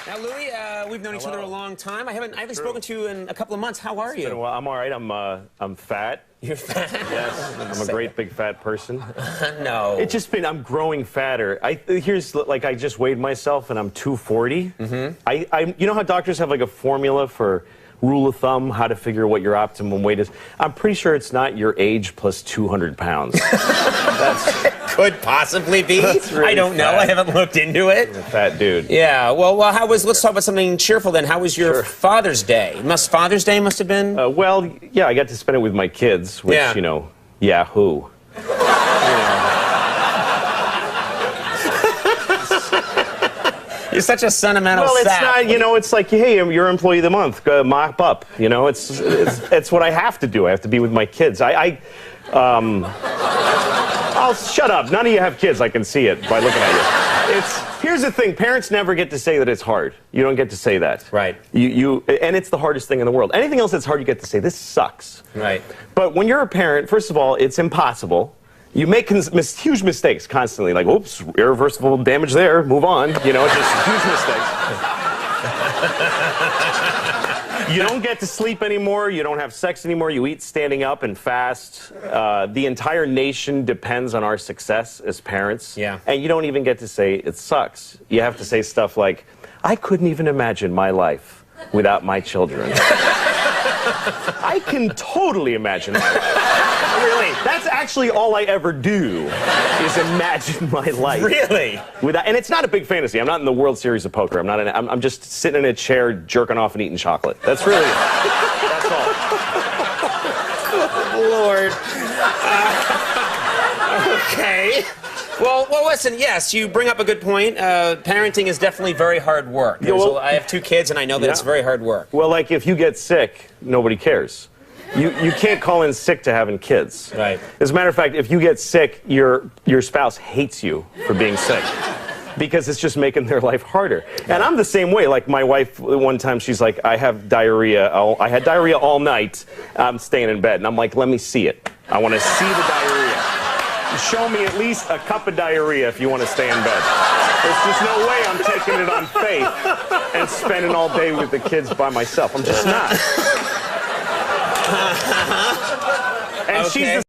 Now, Louis, we've known each other a long time. I haven't spoken to you in a couple of months. How are you? Well, I'm all right. I'm fat. You're fat? Yes, I'm a great big fat person. No. It's just been, I'm growing fatter. I just weighed myself and I'm 240. Mm-hmm. You know how doctors have like a formula for rule of thumb, how to figure what your optimum weight is? I'm pretty sure it's not your age plus 200 pounds. Could possibly be. Really I don't know. I haven't looked into it. You're a fat dude. Yeah. Well, let's talk about something cheerful then. How was your Father's Day? Father's Day must have been? Well, yeah, I got to spend it with my kids, which, you know, Yahoo. You're such a sentimental sap. Well, it's not, you know, it's like, hey, you're Employee of the Month, mop up. You know, it's what I have to do. I have to be with my kids. I'll shut up. None of you have kids. I can see it by looking at you. Here's the thing. Parents never get to say that it's hard. You don't get to say that. Right. And it's the hardest thing in the world. Anything else that's hard, you get to say, this sucks. Right. But when you're a parent, first of all, it's impossible. You make huge mistakes constantly. Like, oops, irreversible damage there. Move on. You know, it's just huge mistakes. You don't get to sleep anymore. You don't have sex anymore. You eat standing up and fast. The entire nation depends on our success as parents. Yeah. And you don't even get to say it sucks. You have to say stuff like, I couldn't even imagine my life without my children. I can totally imagine my life. Really? That's actually all I ever do, is imagine my life. Really? And it's not a big fantasy. I'm not in the World Series of Poker. I'm just sitting in a chair, jerking off and eating chocolate. That's really it. That's all. Good Lord. Okay. Well, listen, yes, you bring up a good point. Parenting is definitely very hard work. I have 2 kids, and I know that it's very hard work. Well, like, if you get sick, nobody cares. You can't call in sick to having kids. Right. As a matter of fact, if you get sick, your spouse hates you for being sick. Because it's just making their life harder. And I'm the same way. Like, my wife, one time, she's like, I have diarrhea. I had diarrhea all night. I'm staying in bed. And I'm like, let me see it. I want to see the diarrhea. Show me at least a cup of diarrhea if you want to stay in bed. There's just no way I'm taking it on faith and spending all day with the kids by myself. I'm just not. And she's the